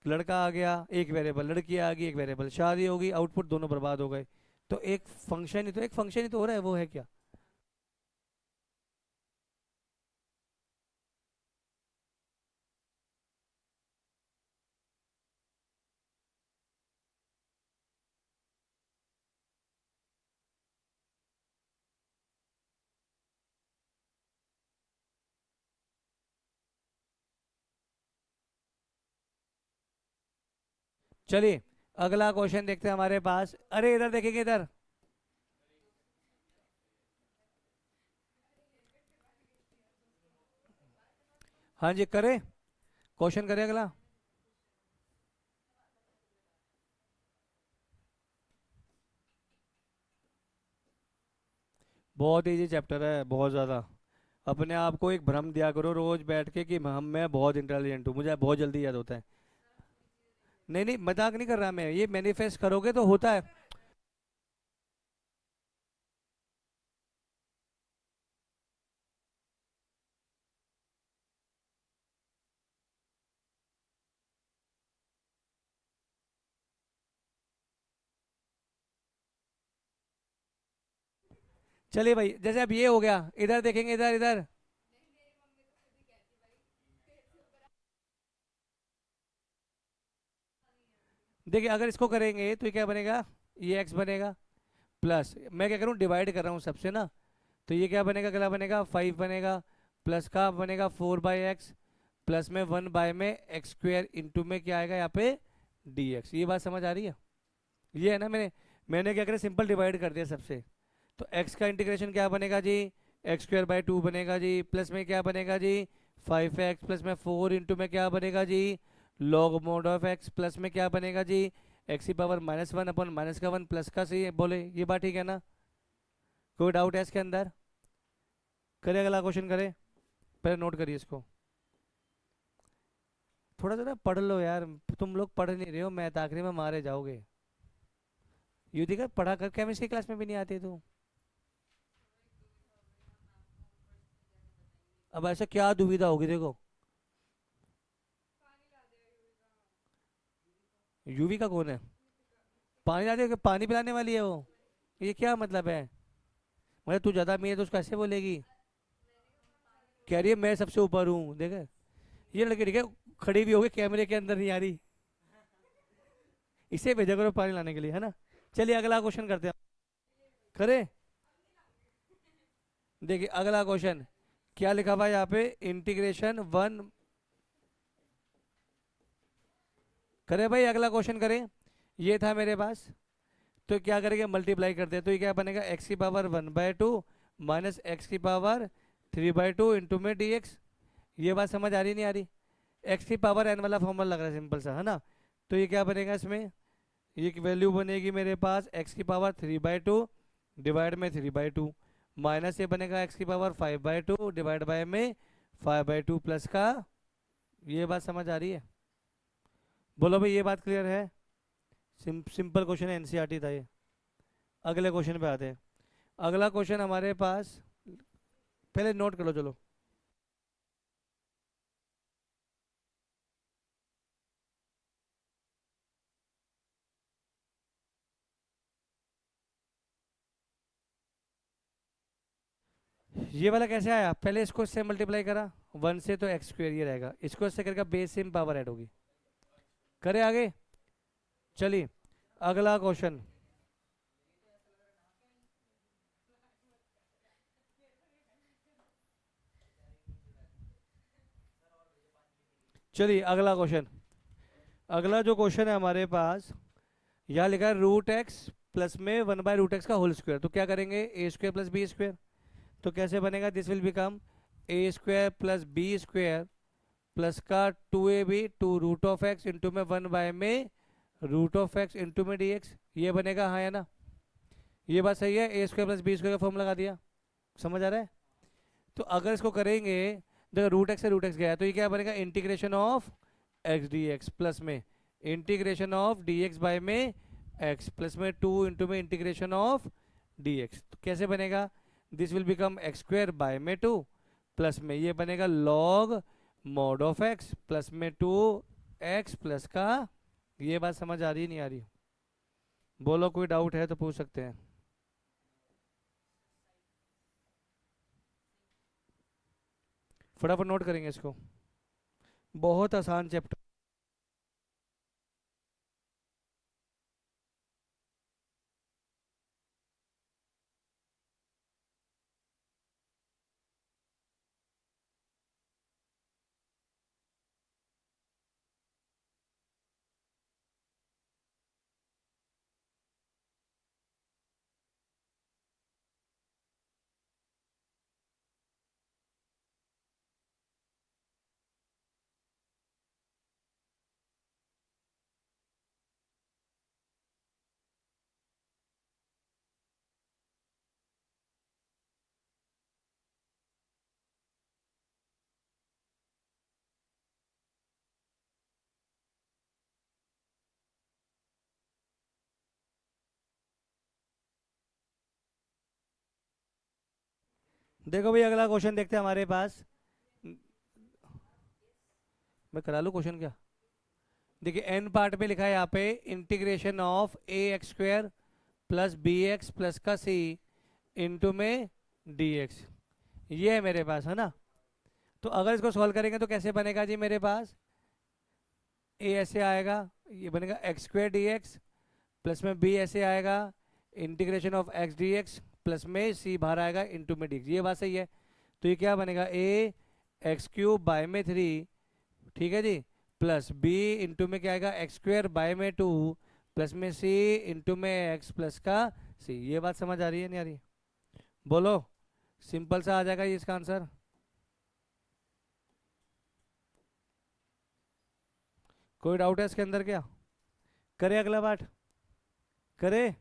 लड़का आ गया एक वेरिएबल, लड़की आ गई एक वेरिएबल, शादी हो गई, आउटपुट दोनों बर्बाद हो गए। तो एक फंक्शन ही तो, एक फंक्शन ही तो हो रहा है, वो है क्या? चलिए अगला क्वेश्चन देखते हैं हमारे पास। अरे इधर देखेंगे इधर। हाँ जी करे, क्वेश्चन करे अगला। बहुत इजी चैप्टर है, बहुत ज़्यादा। अपने आप को एक भ्रम दिया करो रोज बैठ के कि हम, मैं बहुत इंटेलिजेंट हूँ, मुझे बहुत जल्दी याद होता है। नहीं नहीं, मजाक नहीं कर रहा मैं, ये मैनिफेस्ट करोगे तो होता है। चलिए भाई, जैसे अब ये हो गया, इधर देखेंगे, इधर इधर। देखिए अगर इसको करेंगे तो ये क्या बनेगा, ये एक्स बनेगा, प्लस मैं क्या करूँ, डिवाइड कर रहा हूँ सबसे ना। तो ये क्या बनेगा, अगला बनेगा 5 बनेगा, प्लस का बनेगा 4/x प्लस में 1 में x² इंटू में क्या आएगा यहाँ पे, dx। ये बात समझ आ रही है? ये है ना, मैंने क्या करा, सिंपल डिवाइड कर दिया सबसे। तो x का इंटीग्रेशन क्या बनेगा जी, x²/2 बनेगा जी, प्लस में क्या बनेगा जी, 5x प्लस में 4 इंटू में क्या बनेगा जी, log mod of x plus में क्या बनेगा जी, एक्स की पावर -1 अपॉन माइनस का 1 प्लस का, सही है बोले, ये बात ठीक है ना? कोई डाउट है इसके अंदर? करे अगला क्वेश्चन करे, पहले नोट करिए इसको। थोड़ा सा पढ़ लो यार, तुम लोग पढ़ नहीं रहे हो, मैथ आखिरी में मारे जाओगे। युधिका पढ़ा कर, केमिस्ट्री क्लास में भी नहीं आती तू। अब ऐसा क्या दुविधा होगी देखो। युविका कौन है? पानी लाते, पानी पिलाने वाली है वो? ये क्या मतलब है? मतलब तू ज्यादा अमीर है तो उसको ऐसे बोलेगी? कह रही है मैं सबसे ऊपर हूँ, देखे। ये लड़की ठीक है, खड़ी भी होगी कैमरे के अंदर नहीं आ रही। इसे भेजा करो पानी लाने के लिए, है ना? चलिए अगला क्वेश्चन करते हैं। करे, देखिए अगला क्वेश्चन क्या लिखा हुआ है यहाँ पे, इंटीग्रेशन 1। करे भाई अगला क्वेश्चन करें। ये था मेरे पास, तो क्या करेंगे, मल्टीप्लाई करते हैं, तो ये क्या बनेगा, एक्स की पावर 1/2 माइनस एक्स की पावर 3/2 इंटू में dx। ये बात समझ आ रही नहीं आ रही? एक्स की पावर एन वाला फॉर्मूला लग रहा है सिंपल सा, है ना? तो ये क्या बनेगा इसमें, ये वैल्यू बनेगी मेरे पास एक्स की पावर 3/2 डिवाइड में 3/2 माइनस ये बनेगा एक्स की पावर 5/2 डिवाइड बाय में 5/2 प्लस का। ये बात समझ आ रही है? बोलो भाई, ये बात क्लियर है? सिंपल क्वेश्चन है, एनसीईआरटी था ये। अगले क्वेश्चन पे आते हैं। अगला क्वेश्चन हमारे पास, पहले नोट कर लो चलो। ये वाला कैसे आया, पहले इसको इससे मल्टीप्लाई करा, 1 से तो एक्स स्क्वायर ये रहेगा, इसको इससे करके बेस सेम पावर ऐड होगी। करे आगे, चलिए अगला क्वेश्चन। चलिए अगला क्वेश्चन, अगला जो क्वेश्चन है हमारे पास, यहाँ लिखा है रूट एक्स प्लस में 1/√x का होल स्क्वायर। तो क्या करेंगे, A square plus B square. तो कैसे बनेगा, this will become A square plus B square plus का 2ab 2√x इंटू में 1/√x इंटू में dx, ये बनेगा, हाँ या ना। ये बात सही है, A square plus B square का फॉर्म लगा दिया, समझ आ रहा है। तो अगर इसको करेंगे, देखो रूट एक्स से रूट एक्स गया है, तो ये क्या बनेगा, integration of x D x plus में integration of D X by में एक्स प्लस में 2 इंटू में इंटीग्रेशन ऑफ डी एक्स। तो कैसे बनेगा, this will become x square by में 2 प्लस में ये बनेगा log mod of x plus में 2x प्लस का। ये बात समझ आ रही है नहीं आ रही, बोलो, कोई डाउट है तो पूछ सकते हैं। फटाफट नोट करेंगे इसको, बहुत आसान चैप्टर। देखो भाई अगला क्वेश्चन देखते हैं हमारे पास, मैं करा लूँ क्वेश्चन क्या। देखिए एन पार्ट पे लिखा है यहाँ पे integration of a x square plus B x plus का सी इंटू में डी एक्स, ये है मेरे पास, है ना। तो अगर इसको सॉल्व करेंगे तो कैसे बनेगा जी, मेरे पास ए ऐसे आएगा, ये बनेगा x square D x plus में बी ऐसे आएगा integration of x D x plus में सी बाहर आएगा इंटू में डी एक्स, ये बात सही है। तो ये क्या बनेगा, ए एक्स क्यूब बाय में 3, ठीक है जी, प्लस बी इंटू में क्या आएगा एक्स स्क्वायर बाय में 2 प्लस में सी इंटू में एक्स प्लस का सी। ये बात समझ आ रही है नहीं आ रही, बोलो, सिंपल सा आ जाएगा ये इसका आंसर। कोई डाउट है इसके अंदर क्या, करे अगला पार्ट, करे।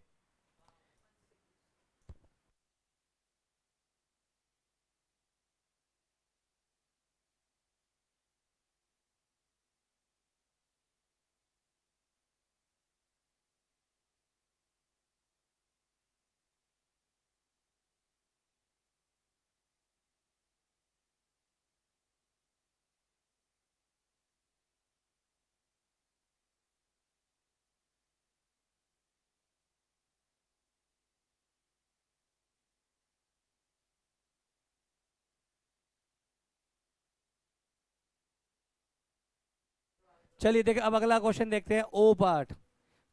चलिए देखिए अब अगला क्वेश्चन देखते हैं, ओ पार्ट।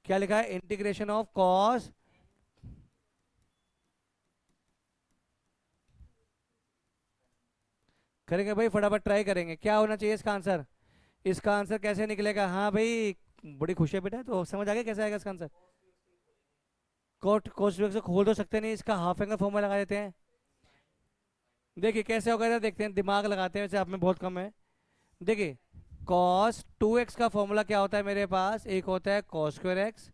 क्या लिखा है, इंटीग्रेशन ऑफ कॉस, करेंगे भाई फटाफट ट्राई करेंगे, क्या होना चाहिए इसका आंसर। इसका आंसर कैसे निकलेगा, हाँ भाई बड़ी खुशी है बेटा, तो समझ आ गया कैसे आएगा इसका आंसर। कोट कोस से खोल तो सकते नहीं, इसका हाफ एंगल फॉर्मूला लगा देते हैं। देखिए कैसे होगा इधर देखते हैं, दिमाग लगाते हैं, वैसे आप में बहुत कम है। देखिए कॉस 2x का फॉर्मूला क्या होता है मेरे पास, एक होता है cos square x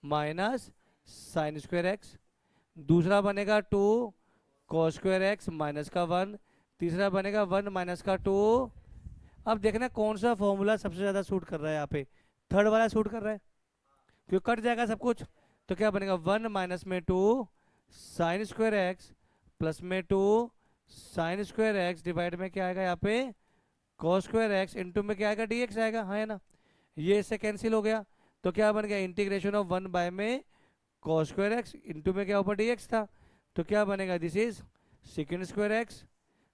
minus sine square x, दूसरा बनेगा 2 कॉस स्क्वायर एक्स माइनस का 1, तीसरा बनेगा 1 माइनस का 2। अब देखना कौन सा फॉर्मूला सबसे ज़्यादा सूट कर रहा है, यहाँ पे थर्ड वाला सूट कर रहा है, क्यों कट जाएगा सब कुछ। तो क्या बनेगा 1 माइनस में 2 साइन स्क्वायर एक्स प्लस में 2 साइन स्क्वायर एक्स डिवाइड में क्या आएगा यहाँ पे कॉस स्क्वायर एक्स इंटू में क्या आएगा डी एक्स आएगा, हाँ है ना। ये इससे कैंसिल हो गया, तो क्या बन गया इंटीग्रेशन ऑफ 1 बाय में कॉस स्क्वायर एक्स इंटू में क्या ऊपर डी एक्स था, तो क्या बनेगा this is second square x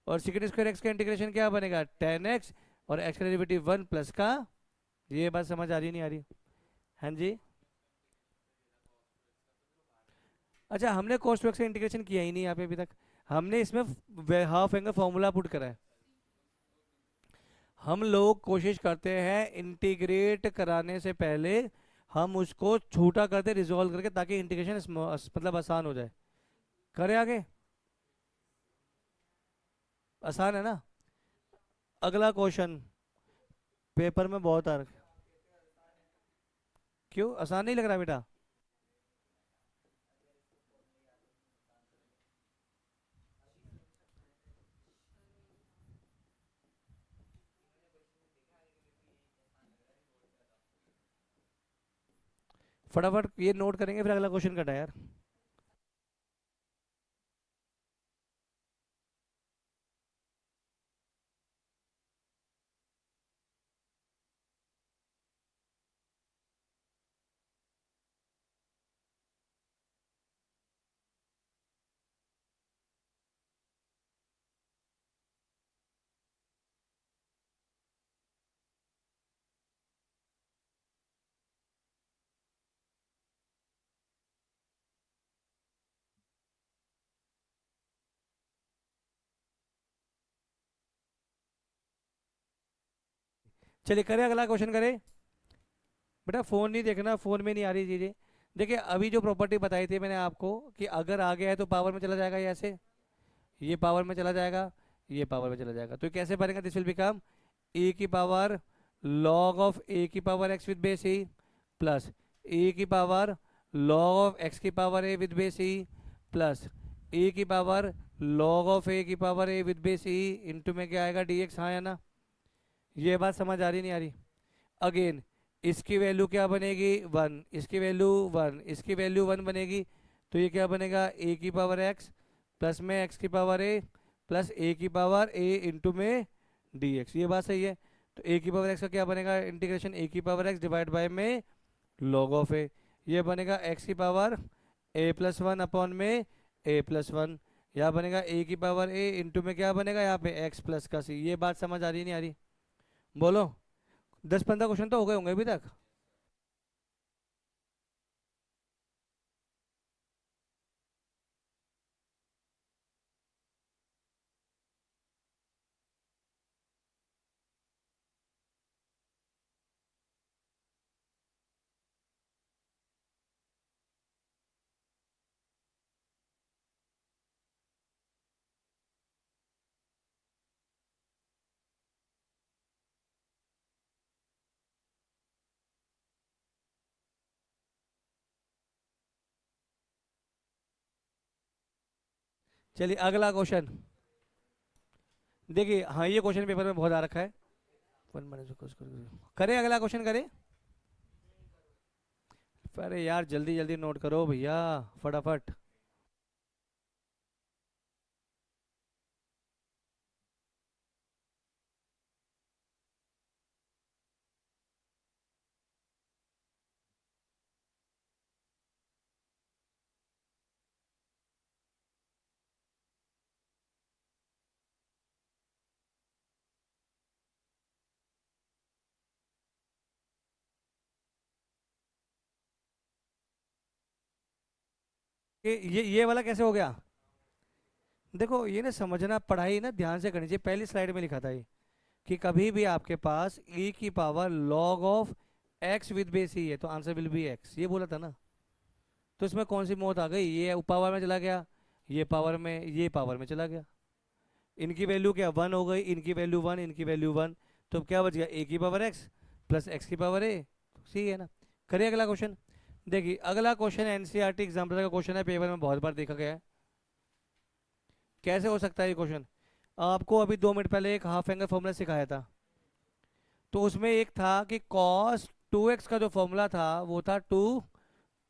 और सेकंड स्क्वायर एक्स का इंटीग्रेशन क्या बनेगा, 10x, और एक्स का डेरिवेटिव 1 प्लस का, ये बात समझ आ रही नहीं आ रही? हाँ जी। अच्छा, हमने cos 2x का इंटीग्रेशन किया ही नहीं यहाँ पे अभी तक। हमने इसमें हाफ एंगल फॉर्मूला पुट करा है। हम लोग कोशिश करते हैं इंटीग्रेट कराने से पहले हम उसको छोटा करते, रिजॉल्व करके, ताकि इंटीग्रेशन मतलब आसान हो जाए। करें आगे? आसान है ना? अगला क्वेश्चन पेपर में बहुत आ रखा। क्यों आसान नहीं लग रहा बेटा? फटाफट ये नोट करेंगे, फिर अगला क्वेश्चन करना है यार। चलिए करें, अगला क्वेश्चन करें। बेटा फोन नहीं देखना, फोन में नहीं आ रही चीजें। देखिए अभी जो प्रॉपर्टी बताई थी मैंने आपको, कि अगर आ गया है तो पावर में चला जाएगा, ये ऐसे, ये पावर में चला जाएगा, ये पावर में चला जाएगा, तो ये कैसे बनेगा? दिस विल बिकम ए की पावर लॉग ऑफ ए की power X with base E, plus A की पावर लॉग ऑफ एक्स की power A with base E, plus A की पावर लॉग ऑफ ए की power A with base E, into में क्या आएगा, डी एक्स। हाँ या ना? ये बात समझ आ रही नहीं आ रही? अगेन इसकी वैल्यू क्या बनेगी, 1, इसकी वैल्यू 1, इसकी वैल्यू 1 बनेगी, तो ये क्या बनेगा, ए की पावर एक्स प्लस में एक्स की पावर ए, प्लस ए की पावर ए इंटू में डी एक्स। ये बात सही है? तो ए की पावर एक्स का क्या बनेगा, इंटीग्रेशन ए की पावर एक्स डिवाइड बाय में लॉग ऑफ ए, ये बनेगा एक्स की पावर ए प्लस वन अपॉन में ए प्लस वन, यहाँ बनेगा ए की पावर ए इंटू में क्या बनेगा यहाँ पे एक्स प्लस का सी। ये बात समझ आ रही नहीं आ रही? बोलो। 10-15 क्वेश्चन तो हो गए होंगे अभी तक। चलिए अगला क्वेश्चन देखिए। हाँ ये क्वेश्चन पेपर में बहुत आ रखा है। करें अगला क्वेश्चन करें? अरे यार जल्दी जल्दी नोट करो भैया, फटाफट। ये वाला कैसे हो गया? देखो ये ना समझना, पढ़ाई ना ध्यान से करनी चाहिए। पहली स्लाइड में लिखा था ये, कि कभी भी आपके पास e की power log of x with base ही है तो आंसर विल बी x, ये बोला था ना। तो इसमें कौन सी मौत आ गई, ये पावर में चला गया, ये पावर में, ये पावर में चला गया। इनकी वैल्यू क्या 1 हो गई, इनकी वैल्यू 1, इनकी वैल्यू 1, तो क्या बच गया, ए की पावर x प्लस एक्स की पावर ए। सही है ना? करिए अगला क्वेश्चन। देखिए अगला क्वेश्चन एनसीईआरटी एग्जाम्पल का क्वेश्चन है, पेपर में बहुत बार देखा गया है। कैसे हो सकता है ये क्वेश्चन? आपको अभी 2 मिनट पहले एक हाफ एंगल फॉर्मूला सिखाया था, तो उसमें एक था कि cos 2x का जो फॉर्मूला था वो था 2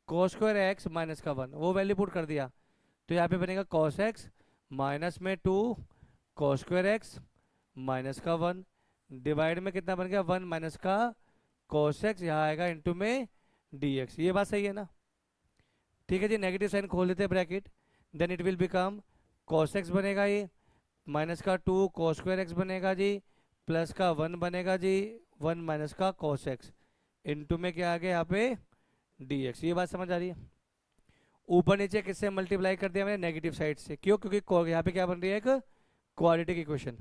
cos स्क्वायर एक्स माइनस का 1, वो वैल्यू पुट कर दिया, तो यहाँ पे बनेगा cos x माइनस में 2 cos स्क्वायर एक्स माइनस का 1, डिवाइड में कितना बन गया, 1 माइनस का cos x, यहाँ आएगा इंटू में dx। ये बात सही है ना? ठीक है जी, नेगेटिव साइन खोल देते हैं bracket, then it will become cos x बनेगा ये, माइनस का 2 cos² x बनेगा जी, प्लस का 1 बनेगा जी, 1 माइनस का cos x, इनटू में क्या आ गया यहाँ पे dx। ये बात समझ आ रही है? ऊपर नीचे किससे मल्टीप्लाई कर दिया मैंने? नेगेटिव साइड से। क्यों? क्योंकि यहाँ पे क्या बन रही है? एक क्वाड्रेटिक इक्वेशन,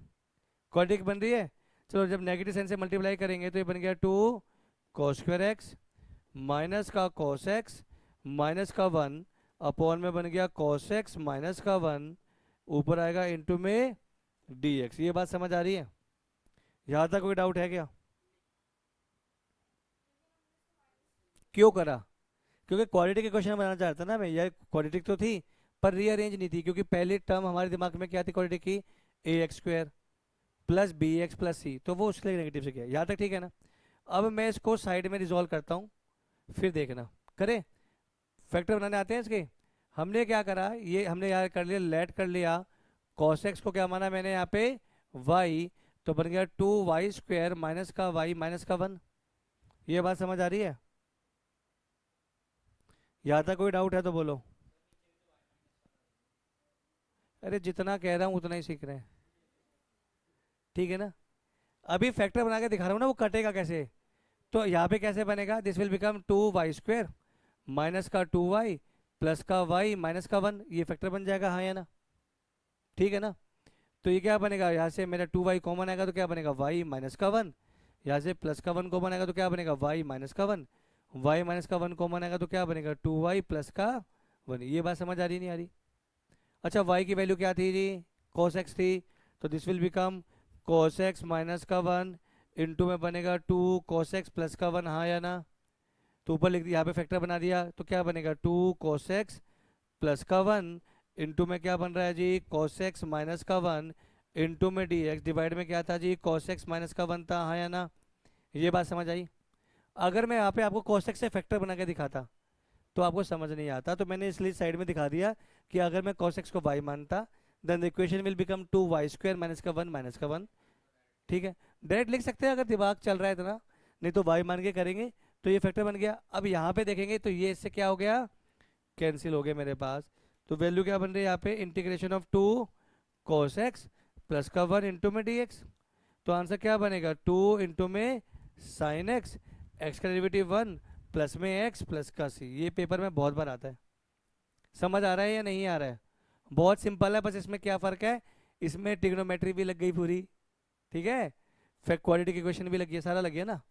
क्वाड्रेटिक बन रही है। चलो जब नेगेटिव साइन से मल्टीप्लाई करेंगे तो ये बन गया 2 cos² x माइनस का cos x माइनस का 1 अपॉन में बन गया cos x माइनस का 1, ऊपर आएगा इनटू में dx। ये बात समझ आ रही है? यहाँ तक कोई डाउट है क्या? क्यों करा? क्योंकि क्वाड्रेटिक इक्वेशन बनाना चाहता ना मैं, यह क्वाड्रेटिक तो थी पर रीअरेंज नहीं थी, क्योंकि पहली टर्म हमारे दिमाग में क्या थी क्वाड्रेटिक की? ax² plus B x plus C, तो वो उसके लिए नेगेटिव से किया। यहाँ तक ठीक है ना? अब मैं इसको साइड में रिजॉल्व करता हूँ, फिर देखना। करें? फैक्टर बनाने आते हैं इसके। हमने क्या करा, ये हमने यार कर लिया, लेट कर लिया, cos x को क्या माना मैंने यहाँ पे? y, तो बन गया 2y² माइनस का y माइनस का 1। ये बात समझ आ रही है? यहाँ तक कोई डाउट है तो बोलो। अरे जितना कह रहा हूँ उतना ही सीख रहे हैं, ठीक है ना? अभी फैक्टर बना के दिखा रहा हूँ ना, वो कटेगा कैसे। तो यहाँ पे कैसे बनेगा? This will become 2y² minus का 2y प्लस का y माइनस का 1, ये फैक्टर बन जाएगा, हाँ या ना? ठीक है ना? तो ये क्या बनेगा? यहाँ से मेरा 2y कॉमन आएगा तो क्या बनेगा? y माइनस का 1। यहाँ से प्लस का 1 कॉमन आएगा तो क्या बनेगा? y माइनस का 1। y माइनस का 1 कॉमन आएगा तो क्या बनेगा? 2y प्लस का 1। ये बात समझ आ रही नहीं आ रही? अच्छा y की वैल्यू क्या थी जी? cos x थी, तो this will become cos x minus का 1 इंटू में बनेगा 2 cos x प्लस का 1, हाँ या ना? तो ऊपर लिख दिया, यहाँ पे फैक्टर बना दिया तो क्या बनेगा? 2 cos x प्लस का 1 इंटू में क्या बन रहा है जी? cos x माइनस का 1 इंटू में dx, डिवाइड में क्या था जी? cos x माइनस का 1 था, हाँ या ना? ये बात समझ आई? अगर मैं यहाँ पे आपको cos x से फैक्टर बना के दिखाता तो आपको समझ नहीं आता, तो मैंने इसलिए साइड में दिखा दिया कि अगर मैं cos x को y मानता then the equation will become 2y² minus का 1 माइनस का 1। ठीक है, डायरेक्ट लिख सकते हैं अगर दिमाग चल रहा है इतना, नहीं तो y मान के करेंगे। तो ये फैक्टर बन गया। अब यहाँ पे देखेंगे तो ये इससे क्या हो गया? कैंसिल हो गया मेरे पास। तो वैल्यू क्या बन रही है यहाँ पे? Integration of 2 cos x plus का 1 इंटू में dx। तो आंसर क्या बनेगा? 2 इंटू में साइन एक्स, एक्स का डेरिवेटिव 1 प्लस में एक्स प्लस का सी। ये पेपर में बहुत बार आता है। समझ आ रहा है या नहीं आ रहा है? बहुत सिंपल है, बस इसमें क्या फ़र्क है? इसमें ट्रिग्नोमेट्री भी लग गई पूरी, ठीक है, फिर क्वाड्रेटिक इक्वेशन भी लगी है, सारा लग गया ना।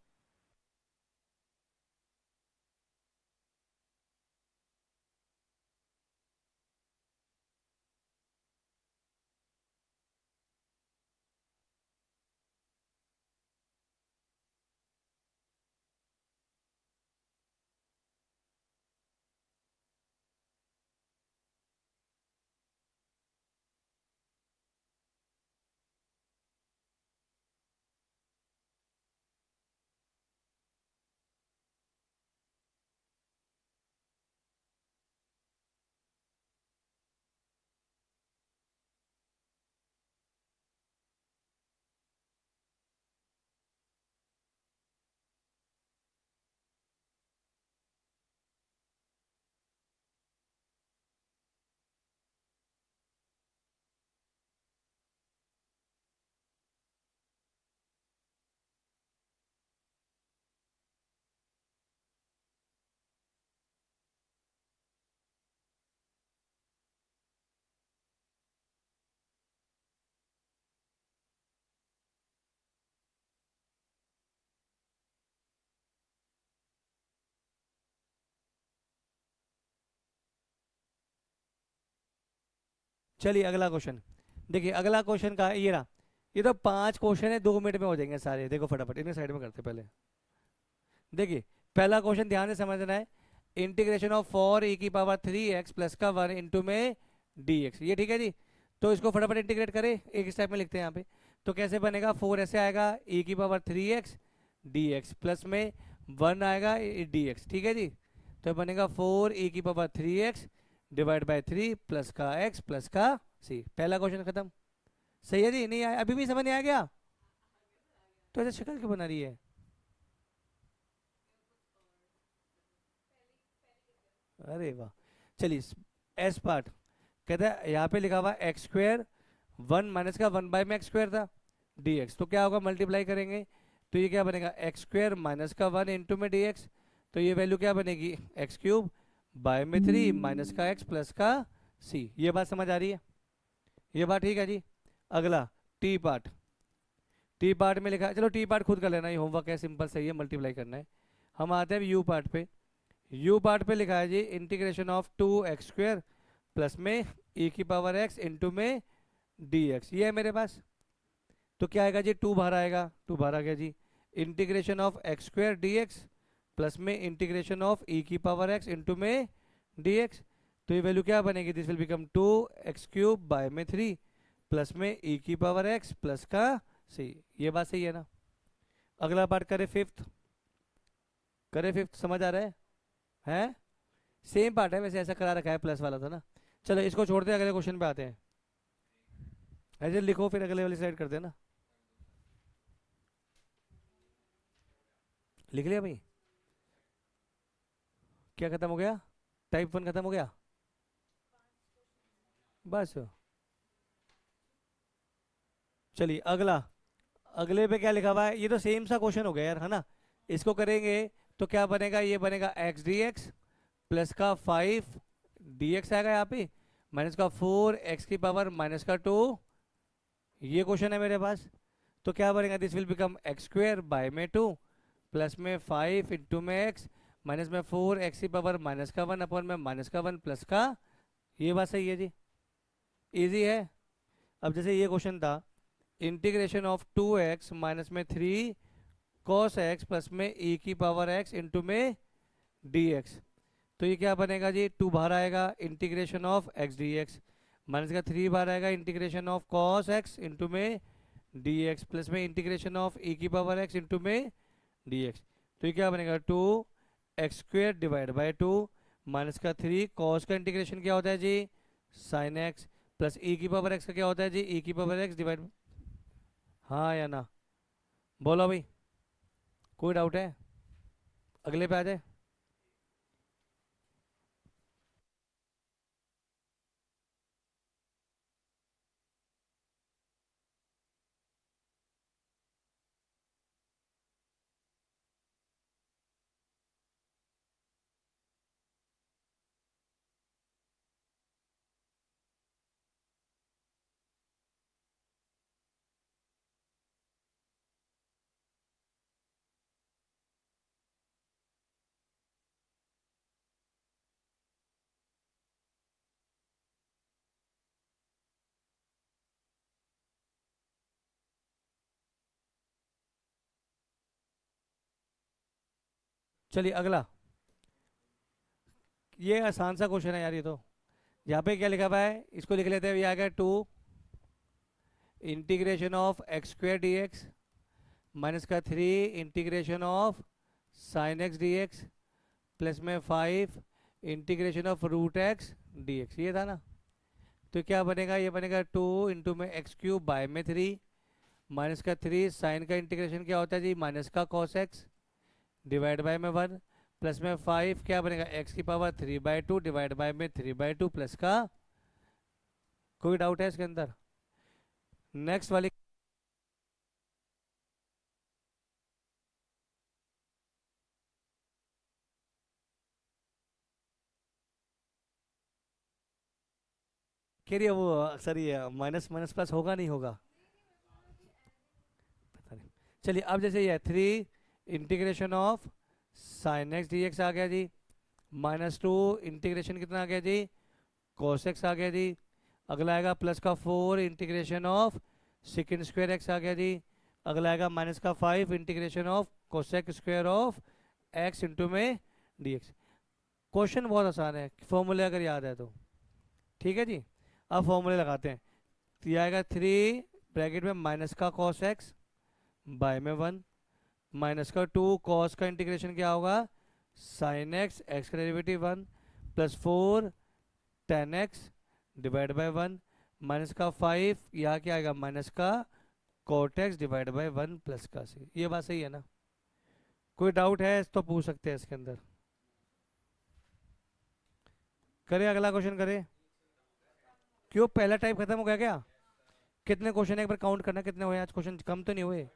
चलिए अगला क्वेश्चन देखिए। अगला क्वेश्चन का है, ये रहा। ये तो 5 क्वेश्चन है, 2 मिनट में हो जाएंगे सारे। देखो फटाफट इन्हें साइड में करते पहले। देखिए पहला क्वेश्चन ध्यान से समझना है। इंटीग्रेशन ऑफ 4e⁻³ प्लस का 1 इंटू में dx, ये ठीक है जी। तो इसको फटाफट इंटीग्रेट करें, एक स्टेप में लिखते हैं यहाँ पे। तो कैसे बनेगा? 4 ऐसे आएगा e⁻³ dx प्लस में 1 आएगा dx, ठीक है जी। तो बनेगा 4e⁻³ डिवाइड बाई 3 प्लस का x प्लस का c। पहला क्वेश्चन खत्म। सही है जी? नहीं आया अभी भी? समझ नहीं आ गया? तो ऐसे शक्ल क्यों बना रही है? अरे वाह। चलिए एस पार्ट कहता है, यहाँ पे लिखा हुआ x² वन माइनस का वन बाय में एक्स स्क्वायर था डी एक्स, तो क्या होगा मल्टीप्लाई करेंगे तो ये क्या बनेगा एक्स स्क्वायर माइनस का वन इंटू में डी एक्स, तो ये वैल्यू क्या बनेगी एक्स क्यूब बाय में थ्री माइनस का एक्स प्लस का सी। ये बात समझ आ रही है? ये बात ठीक है जी। अगला टी पार्ट। टी पार्ट में लिखा है, चलो टी पार्ट खुद कर लेना, ये होमवर्क है, सिंपल सही है, मल्टीप्लाई करना है। हम आते हैं यू पार्ट पे। यू पार्ट पे लिखा है जी integration of two X square plus में ई की पावर एक्स इंटू में डी एक्स, ये है मेरे पास। तो क्या आएगा जी, टू बाहर आएगा, टू बाहर आ गया जी। Integration of X square D x plus में इंटीग्रेशन ऑफ ई की पावर एक्स इंटू में डी एक्स, तो ये वैल्यू क्या बनेगी, this will become two X cube by में थ्री प्लस में ई की पावर एक्स प्लस का सी। ये बात सही है ना? अगला पार्ट करे फिफ्थ, करे फिफ्थ, समझ आ रहा है? हैं? सेम पार्ट है वैसे, ऐसा करा रखा है, प्लस वाला था ना। चलो इसको छोड़ते हैं, अगले क्वेश्चन पे आते हैं। ऐसे लिखो फिर अगले वाली स्लाइड करते हैं ना। लिख लिया भाई? क्या खत्म हो गया? टाइप वन खत्म हो गया बस? चलिए अगला, अगले पे क्या लिखा हुआ है, ये तो सेम सा क्वेश्चन हो गया यार, है ना। इसको करेंगे तो क्या बनेगा, ये बनेगा एक्स डी एक्स प्लस का फाइव डी एक्स आएगा यहाँ पे माइनस का फोर एक्स की पावर माइनस का टू, ये क्वेश्चन है मेरे पास। तो क्या बनेगा, this will become x square by में टू प्लस में फाइव इंटू में एक्स माइनस में फोर एक्स की पावर माइनस का वन अपॉन में माइनस का वन प्लस का, ये बात सही है जी, इजी है। अब जैसे ये क्वेश्चन था integration of two x minus में थ्री कॉस एक्स प्लस में ई की पावर एक्स इंटू में डी एक्स, तो ये क्या बनेगा जी, टू बाहर आएगा integration of x D x minus का थ्री बाहर आएगा integration of cos x into में डी एक्स प्लस में इंटीग्रेशन ऑफ ई की पावर एक्स इंटू में डी एक्स, तो ये क्या बनेगा two x square divide by two minus का थ्री कॉस का इंटीग्रेशन क्या होता है जी साइन एक्स प्लस ई की पावर एक्स का क्या होता है जी ई की पावर एक्स डिवाइड, हाँ या ना, बोलो भाई, कोई डाउट है? अगले पे आ जाए। चलिए अगला, ये आसान सा क्वेश्चन है यार ये तो। यहाँ पे क्या लिखा हुआ है, इसको लिख लेते हैं, ये आ गया two integration of X square D x minus का three integration of sine X D x plus में five integration of root X D x, ये था ना। तो क्या बनेगा, ये बनेगा टू इंटू में एक्स क्यूब बाय में थ्री माइनस का थ्री साइन का इंटीग्रेशन क्या होता है जी माइनस का कॉस एक्स डिवाइड बाय में वन प्लस में फाइव क्या बनेगा एक्स की power three by two divide by में थ्री बाय टू प्लस का, कोई डाउट है इसके अंदर? नेक्स्ट वाली, कह रही है वो सर ये माइनस माइनस प्लस होगा नहीं होगा, पता नहीं। चलिए अब जैसे ये three integration of sine X D X आ गया जी माइनस टू इंटीग्रेशन कितना आ गया जी cos एक्स आ गया जी। अगला आएगा प्लस का four integration of second square X आ गया जी। अगला आएगा माइनस का five integration of cosec square of X into में डी एक्स। क्वेश्चन बहुत आसान है, फॉर्मूले अगर याद है तो ठीक है जी। अब फॉर्मूले लगाते हैं, तो ये आएगा थ्री ब्रैकेट में माइनस का कॉस एक्स बाय में वन माइनस का टू कॉस का इंटीग्रेशन क्या होगा साइन एक्स एक्स का derivative one plus four ten x divide by one minus का फाइव यहाँ क्या आएगा माइनस का cot x divide by one plus का सी। ये बात सही है ना? कोई डाउट है तो पूछ सकते हैं इसके अंदर। करें अगला क्वेश्चन करें? क्यों पहला टाइप खत्म हो गया क्या? कितने क्वेश्चन एक बार काउंट करना, कितने हुए आज क्वेश्चन, कम तो नहीं हुए?